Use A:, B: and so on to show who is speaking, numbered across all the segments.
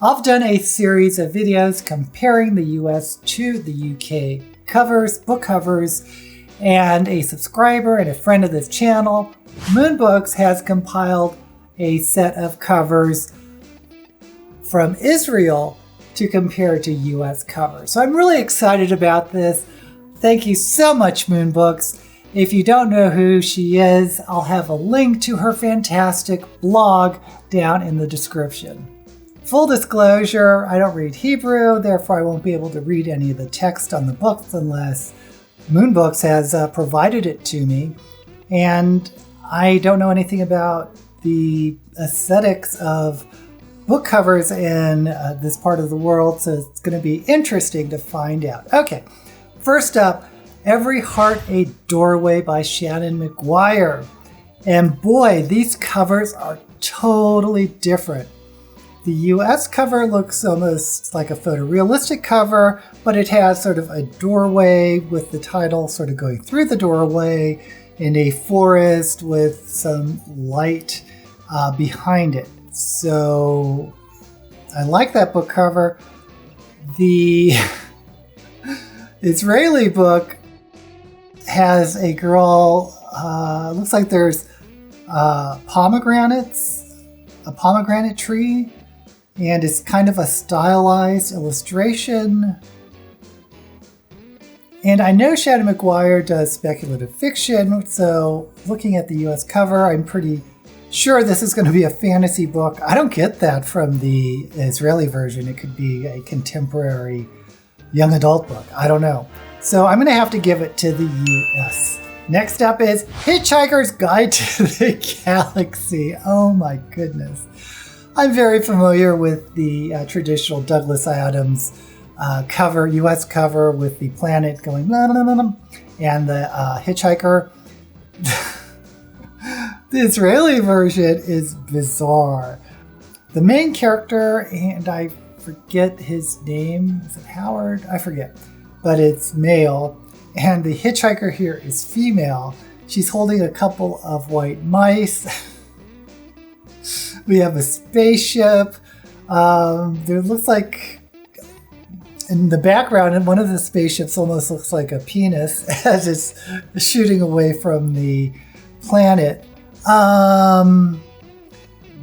A: I've done a series of videos comparing the US to the UK covers, book covers, and a subscriber and a friend of this channel, Moonbooks, has compiled a set of covers from Israel to compare to US covers. So I'm really excited about this. Thank you so much, Moonbooks. If you don't know who she is, I'll have a link to her fantastic blog down in the description. Full disclosure, I don't read Hebrew, therefore I won't be able to read any of the text on the books unless Moonbooks has provided it to me. And I don't know anything about the aesthetics of book covers in this part of the world, so it's going to be interesting to find out. Okay, first up, Every Heart a Doorway by Shannon McGuire. And boy, these covers are totally different. The US cover looks almost like a photorealistic cover, but it has sort of a doorway with the title sort of going through the doorway in a forest with some light behind it. So I like that book cover. The Israeli book has a girl, looks like there's pomegranates, a pomegranate tree, and it's kind of a stylized illustration. And I know Shannon McGuire does speculative fiction, so looking at the US cover, I'm pretty sure this is going to be a fantasy book. I don't get that from the Israeli version. It could be a contemporary young adult book. I don't know. So I'm going to have to give it to the US. Next up is Hitchhiker's Guide to the Galaxy. Oh my goodness. I'm very familiar with the traditional Douglas Adams cover, US cover with the planet going blah, blah, blah, blah, and the hitchhiker. The Israeli version is bizarre. The main character, and I forget his name, is it Howard? I forget, but it's male, and the hitchhiker here is female. She's holding a couple of white mice. We have a spaceship. There looks like, in the background, and one of the spaceships almost looks like a penis as it's shooting away from the planet.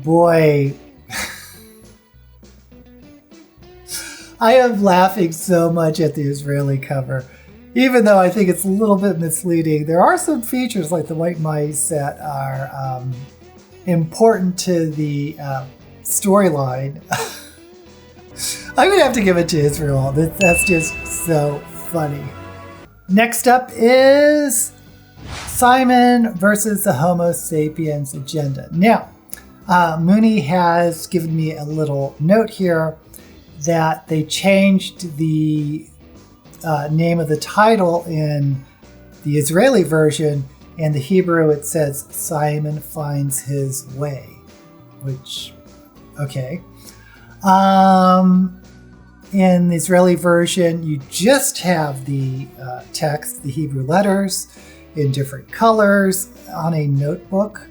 A: Boy, I am laughing so much at the Israeli cover, even though I think it's a little bit misleading. There are some features like the white mice that are important to the storyline. I'm going to have to give it to Israel. That's just so funny. Next up is Simon versus the Homo sapiens agenda. Now, Mooney has given me a little note here that they changed the name of the title in the Israeli version. In the Hebrew, it says Simon Finds His Way, which, okay. In the Israeli version, you just have the text, the Hebrew letters, in different colors on a notebook.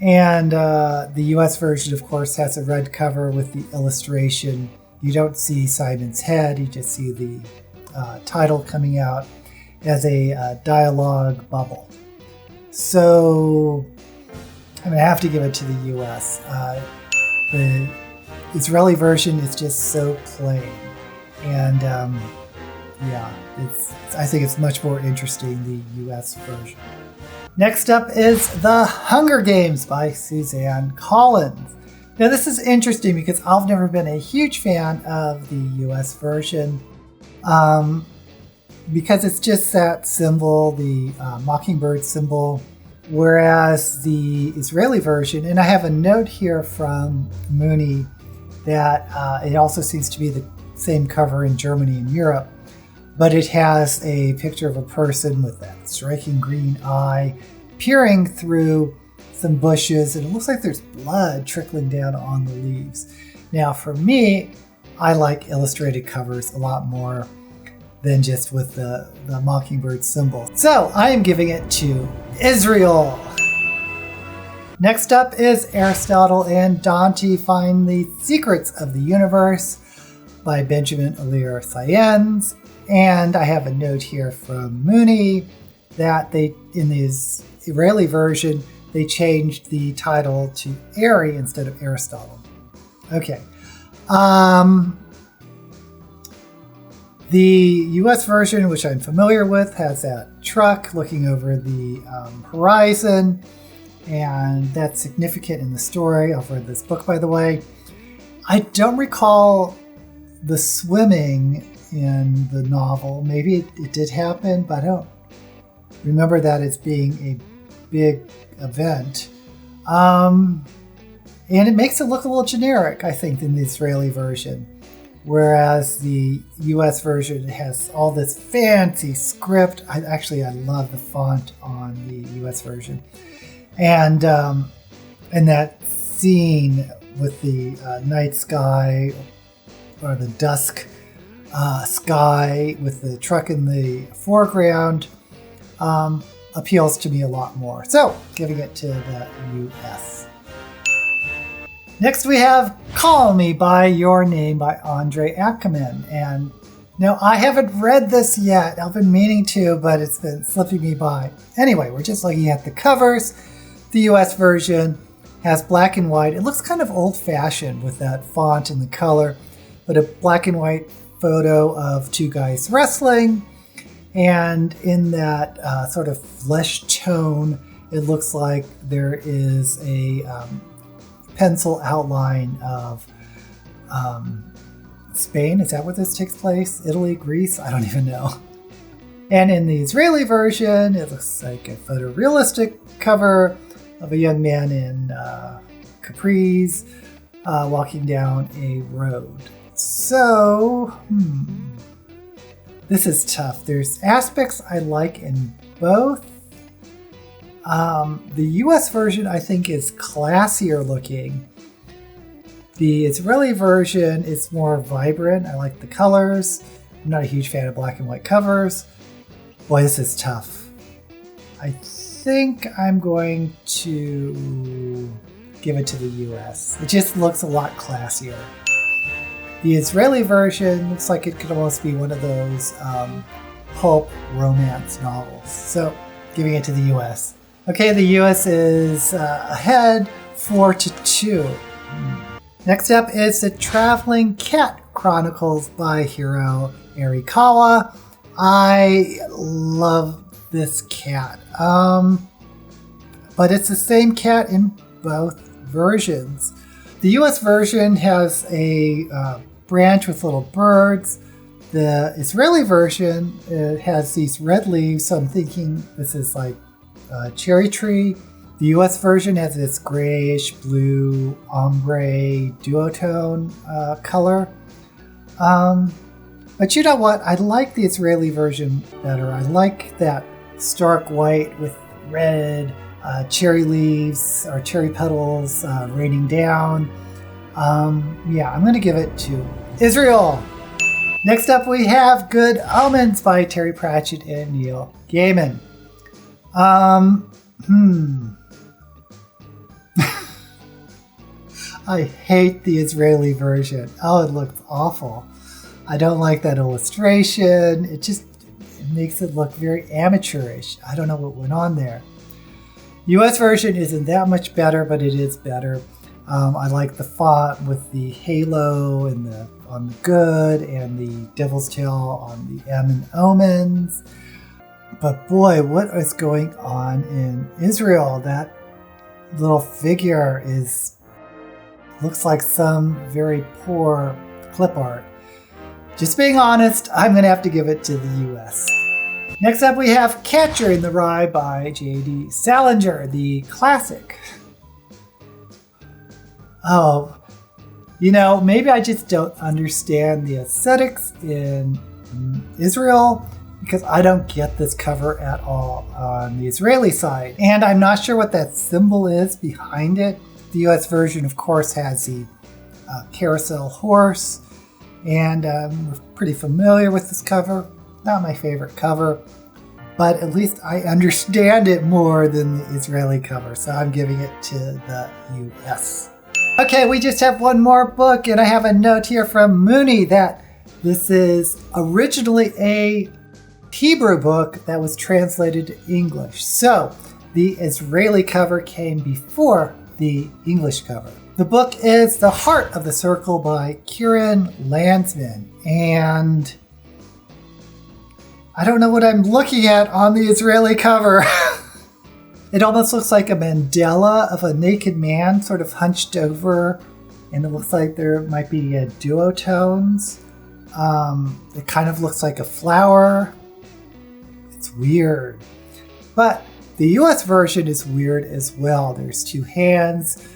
A: And the US version, of course, has a red cover with the illustration. You don't see Simon's head, you just see the title coming out as a dialogue bubble. So I'm going to have to give it to the US. The Israeli version is just so plain. And yeah, I think it's much more interesting, the US version. Next up is The Hunger Games by Suzanne Collins. Now this is interesting because I've never been a huge fan of the US version because it's just that symbol, the mockingbird symbol, whereas the Israeli version, and I have a note here from Mooney that it also seems to be the same cover in Germany and Europe, but it has a picture of a person with that striking green eye peering through some bushes, and it looks like there's blood trickling down on the leaves. Now for me, I like illustrated covers a lot more than just with the mockingbird symbol. So I am giving it to Israel. Next up is Aristotle and Dante Find the Secrets of the Universe by Benjamin Alir Sayens. And I have a note here from Mooney that in the Israeli version, they changed the title to Ari instead of Aristotle. Okay. The US version, which I'm familiar with, has that truck looking over the horizon, and that's significant in the story. I've read this book, by the way. I don't recall the swimming in the novel. Maybe it did happen, but I don't remember that as being a big event. And it makes it look a little generic, I think, in the Israeli version. Whereas the US version has all this fancy script. I love the font on the US version. And that scene with the night sky or the dusk sky with the truck in the foreground appeals to me a lot more. So, giving it to the US. Next we have Call Me By Your Name by Andre Ackerman. And now I haven't read this yet. I've been meaning to, but it's been slipping me by. Anyway, we're just looking at the covers. The US version has black and white. It looks kind of old-fashioned with that font and the color, but a black and white photo of two guys wrestling. And in that sort of flesh tone, it looks like there is a pencil outline of Spain. Is that where this takes place? Italy, Greece? I don't even know. And in the Israeli version, it looks like a photorealistic cover of a young man in capris walking down a road. So, this is tough. There's aspects I like in both. The US version, I think, is classier looking. The Israeli version is more vibrant. I like the colors. I'm not a huge fan of black and white covers. Boy, this is tough. I think I'm going to give it to the US. It just looks a lot classier. The Israeli version looks like it could almost be one of those pulp romance novels. So, giving it to the US. Okay, the US is ahead 4-2. Next up is The Traveling Cat Chronicles by Hiro Arikawa. I love this cat. But it's the same cat in both versions. The US version has a branch with little birds. The Israeli version has these red leaves, so I'm thinking this is like cherry tree. The US version has this grayish blue ombre duotone color. But you know what? I like the Israeli version better. I like that stark white with red cherry leaves or cherry petals raining down. Yeah, I'm going to give it to Israel. Next up we have Good Omens by Terry Pratchett and Neil Gaiman. I hate the Israeli version. Oh, it looks awful. I don't like that illustration. It makes it look very amateurish. I don't know what went on there. US version isn't that much better, but it is better. I like the font with the halo and on the good and the devil's tail on the M and omens. But boy, what is going on in Israel? That little figure looks like some very poor clip art. Just being honest, I'm going to have to give it to the US. Next up we have Catcher in the Rye by J.D. Salinger, the classic. Oh, maybe I just don't understand the aesthetics in Israel, because I don't get this cover at all on the Israeli side. And I'm not sure what that symbol is behind it. The US version, of course, has the carousel horse, and we're pretty familiar with this cover. Not my favorite cover, but at least I understand it more than the Israeli cover, so I'm giving it to the US. Okay, we just have one more book, and I have a note here from Mooney that this is originally a Hebrew book that was translated to English. So the Israeli cover came before the English cover. The book is The Heart of the Circle by Kieran Landsman, and I don't know what I'm looking at on the Israeli cover. It almost looks like a mandala of a naked man sort of hunched over, and it looks like there might be duotones. It kind of looks like a flower. It's weird. But the US version is weird as well. There's two hands,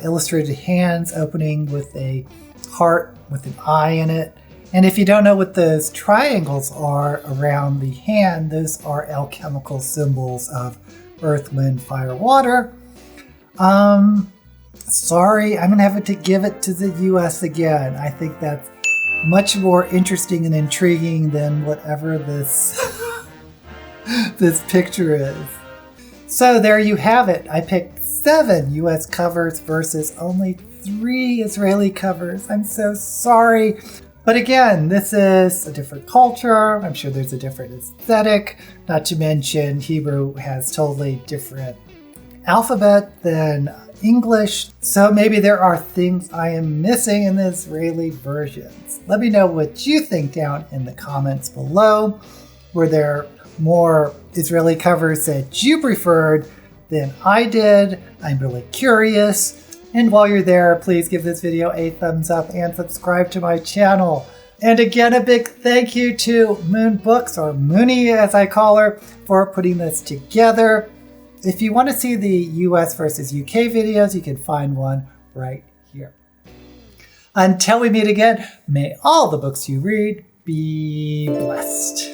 A: illustrated hands opening with a heart with an eye in it. And if you don't know what those triangles are around the hand, those are alchemical symbols of earth, wind, fire, water. Sorry, I'm gonna have to give it to the US again. I think that's much more interesting and intriguing than whatever this this picture is. So there you have it. I picked 7 US covers versus only 3 Israeli covers. I'm so sorry. But again, this is a different culture. I'm sure there's a different aesthetic. Not to mention Hebrew has totally different alphabet than English. So maybe there are things I am missing in the Israeli versions. Let me know what you think down in the comments below. Were there more Israeli covers that you preferred than I did? I'm really curious. And while you're there, please give this video a thumbs up and subscribe to my channel. And again, a big thank you to Moon Books, or Mooney as I call her, for putting this together. If you want to see the US versus UK videos, you can find one right here. Until we meet again, may all the books you read be blessed.